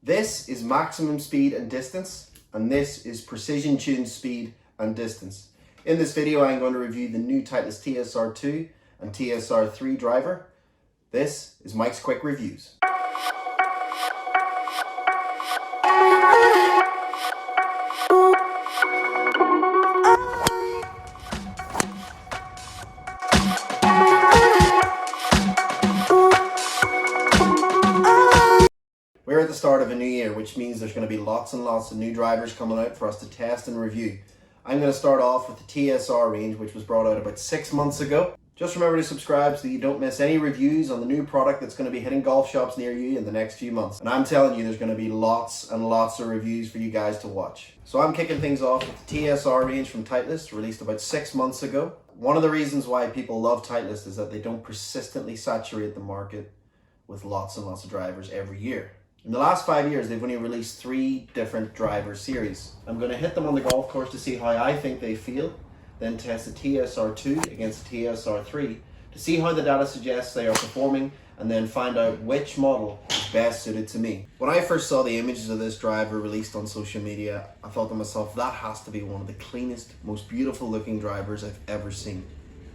This is maximum speed and distance, and this is precision tuned speed and distance. In this video, I'm going to review the new Titleist TSR2 and TSR3 driver. This is Mike's Quick Reviews. We're at the start of a new year, which means there's going to be lots and lots of new drivers coming out for us to test and review. I'm going to start off with the TSR range, which was brought out about 6 months ago. Just remember to subscribe so that you don't miss any reviews on the new product that's going to be hitting golf shops near you in the next few months. And I'm telling you, there's going to be lots and lots of reviews for you guys to watch. So I'm kicking things off with the TSR range from Titleist, released about 6 months ago. One of the reasons why people love Titleist is that they don't persistently saturate the market with lots and lots of drivers every year. In the last 5 years, they've only released 3 different driver series. I'm going to hit them on the golf course to see how I think they feel, then test the TSR2 against the TSR3 to see how the data suggests they are performing, and then find out which model is best suited to me. When I first saw the images of this driver released on social media, I thought to myself, that has to be one of the cleanest, most beautiful looking drivers I've ever seen.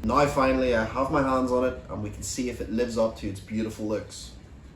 Now finally I have my hands on it and we can see if it lives up to its beautiful looks.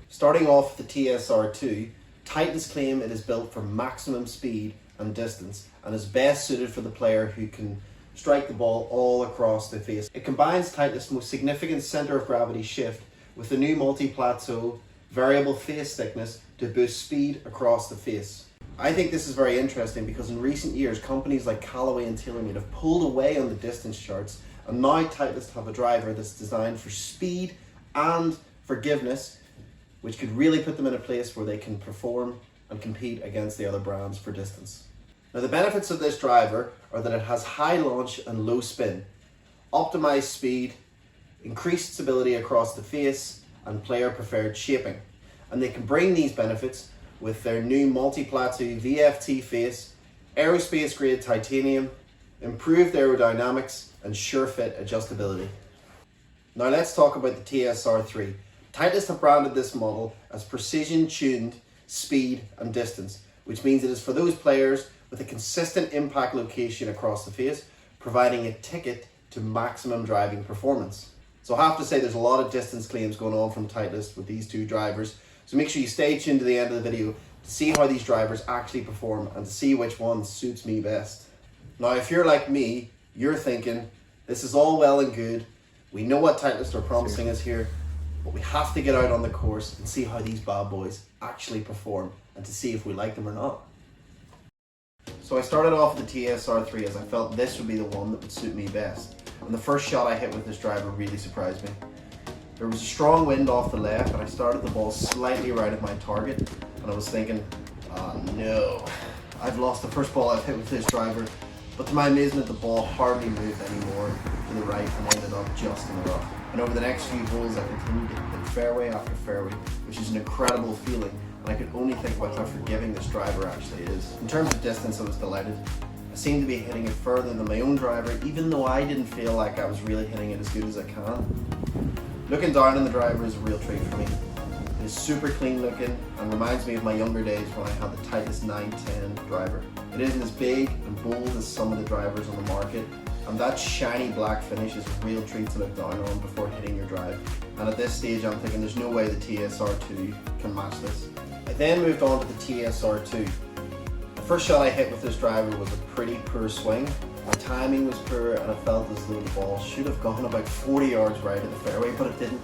Starting off with the TSR2, Titleist claim it is built for maximum speed and distance and is best suited for the player who can strike the ball all across the face. It combines Titleist's most significant center of gravity shift with the new multi-plateau variable face thickness to boost speed across the face. I think this is very interesting because in recent years, companies like Callaway and TaylorMade have pulled away on the distance charts, and now Titleist have a driver that's designed for speed and forgiveness, which could really put them in a place where they can perform and compete against the other brands for distance. Now the benefits of this driver are that it has high launch and low spin, optimized speed, increased stability across the face, and player preferred shaping. And they can bring these benefits with their new multi-plateau VFT face, aerospace grade titanium, improved aerodynamics, and sure fit adjustability. Now let's talk about the TSR3. Titleist have branded this model as precision tuned speed and distance, which means it is for those players with a consistent impact location across the face, providing a ticket to maximum driving performance. So I have to say there's a lot of distance claims going on from Titleist with these two drivers, so make sure you stay tuned to the end of the video to see how these drivers actually perform and to see which one suits me best. Now if you're like me, you're thinking, this is all well and good, we know what Titleist are promising us here, but we have to get out on the course and see how these bad boys actually perform and to see if we like them or not. So I started off with the TSR3 as I felt this would be the one that would suit me best. And the first shot I hit with this driver really surprised me. There was a strong wind off the left and I started the ball slightly right at my target, and I was thinking, oh no, I've lost the first ball I've hit with this driver. But to my amazement, the ball hardly moved anymore to the right and ended up just in the rough. And over the next few holes, I continued to hit fairway after fairway, which is an incredible feeling. And I could only think about how forgiving this driver actually is. In terms of distance, I was delighted. I seemed to be hitting it further than my own driver, even though I didn't feel like I was really hitting it as good as I can. Looking down on the driver is a real treat for me. It is super clean looking and reminds me of my younger days when I had the Titleist 910 driver. It isn't as big and bold as some of the drivers on the market, and that shiny black finish is a real treat to look down on before hitting your drive. And at this stage I'm thinking there's no way the TSR2 can match this. I then moved on to the TSR2. The first shot I hit with this driver was a pretty poor swing. My timing was poor and I felt as though the ball should have gone about 40 yards right at the fairway, but it didn't.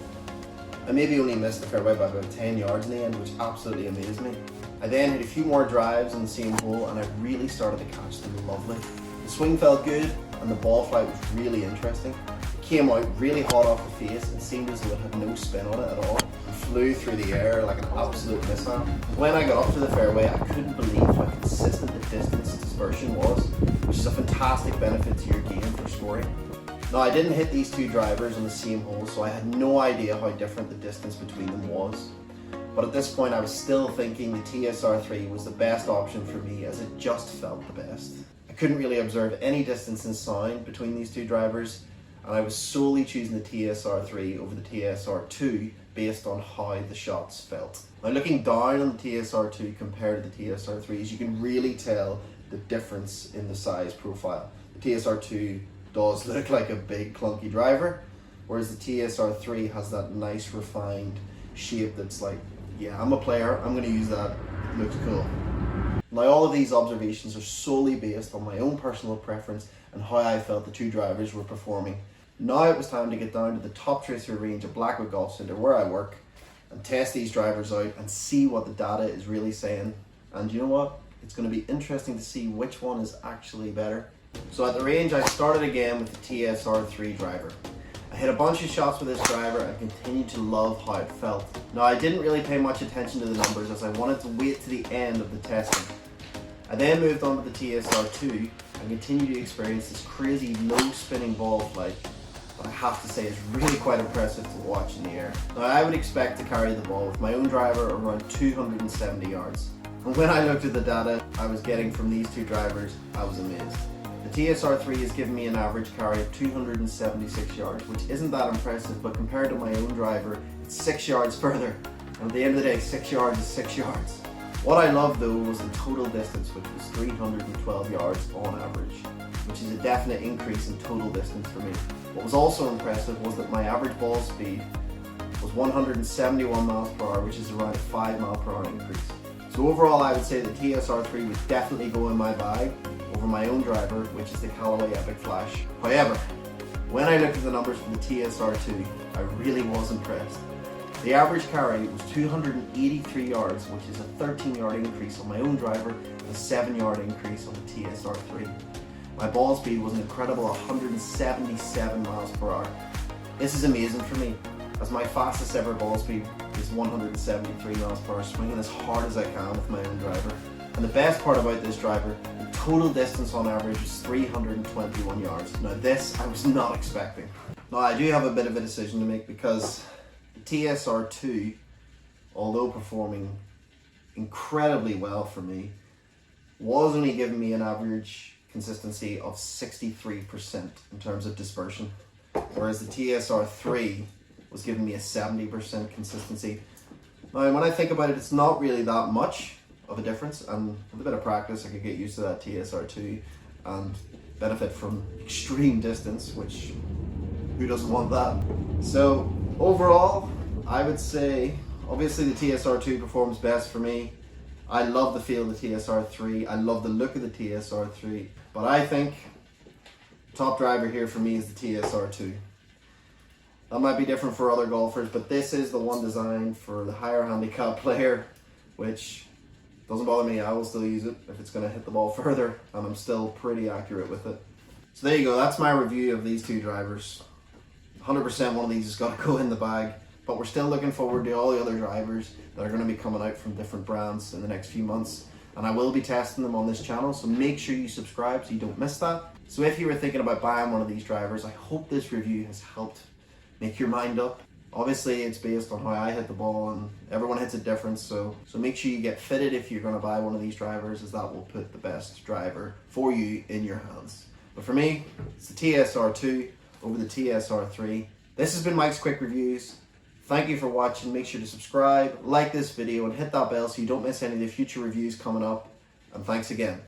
I maybe only missed the fairway by about 10 yards in the end, which absolutely amazed me. I then hit a few more drives on the same hole and I really started to catch them lovely. The swing felt good and the ball flight was really interesting. It came out really hot off the face and seemed as though it had no spin on it at all. It flew through the air like an absolute missile. When I got up to the fairway, I couldn't believe how consistent the distance dispersion was, which is a fantastic benefit to your game for scoring. Now I didn't hit these two drivers on the same hole, so I had no idea how different the distance between them was. But at this point I was still thinking the TSR3 was the best option for me as it just felt the best. I couldn't really observe any distance in sound between these two drivers, and I was solely choosing the TSR3 over the TSR2 based on how the shots felt. Now looking down on the TSR2 compared to the TSR3s, you can really tell the difference in the size profile. The TSR2 does look like a big clunky driver, whereas the TSR3 has that nice refined shape that's like, yeah, I'm a player, I'm going to use that, it looks cool. Now all of these observations are solely based on my own personal preference and how I felt the two drivers were performing. Now it was time to get down to the top tracer range at Blackwood Golf Centre where I work and test these drivers out and see what the data is really saying. And you know what? It's going to be interesting to see which one is actually better. So at the range I started again with the TSR3 driver. I hit a bunch of shots with this driver and continued to love how it felt. Now I didn't really pay much attention to the numbers as I wanted to wait to the end of the testing. I then moved on to the TSR2 and continued to experience this crazy low spinning ball flight that I have to say is really quite impressive to watch in the air. Now I would expect to carry the ball with my own driver around 270 yards. And when I looked at the data I was getting from these two drivers, I was amazed. The TSR3 has given me an average carry of 276 yards, which isn't that impressive, but compared to my own driver, it's 6 yards further. And at the end of the day, 6 yards is 6 yards. What I loved though was the total distance, which was 312 yards on average, which is a definite increase in total distance for me. What was also impressive was that my average ball speed was 171 miles per hour, which is around a 5 mile per hour increase. So overall I would say the TSR3 would definitely go in my bag over my own driver, which is the Callaway Epic Flash. However, when I looked at the numbers for the TSR2, I really was impressed. The average carry was 283 yards, which is a 13-yard increase on my own driver and a 7-yard increase on the TSR3. My ball speed was an incredible 177 miles per hour. This is amazing for me, as my fastest ever ball speed is 173 miles per hour, swinging as hard as I can with my own driver. And the best part about this driver, the total distance on average is 321 yards. Now this I was not expecting. Now I do have a bit of a decision to make because the TSR2, although performing incredibly well for me, was only giving me an average consistency of 63% in terms of dispersion, whereas the TSR3 was giving me a 70% consistency. Now when I think about it, it's not really that much of a difference, and with a bit of practice I could get used to that TSR2 and benefit from extreme distance, which who doesn't want that? So overall I would say obviously the TSR2 performs best for me. I love the feel of the TSR3, I love the look of the TSR3, but I think top driver here for me is the TSR2. That might be different for other golfers, but this is the one designed for the higher handicap player, which doesn't bother me. I will still use it if it's going to hit the ball further, and I'm still pretty accurate with it. So there you go, that's my review of these two drivers. 100% one of these has got to go in the bag, but we're still looking forward to all the other drivers that are going to be coming out from different brands in the next few months, and I will be testing them on this channel, so make sure you subscribe so you don't miss that. So if you were thinking about buying one of these drivers, I hope this review has helped make your mind up. Obviously it's based on how I hit the ball and everyone hits it different, so make sure you get fitted if you're going to buy one of these drivers, as that will put the best driver for you in your hands. But for me, it's the TSR2 over the TSR3. This has been Mike's Quick Reviews. Thank you for watching. Make sure to subscribe, like this video, and hit that bell so you don't miss any of the future reviews coming up. And thanks again.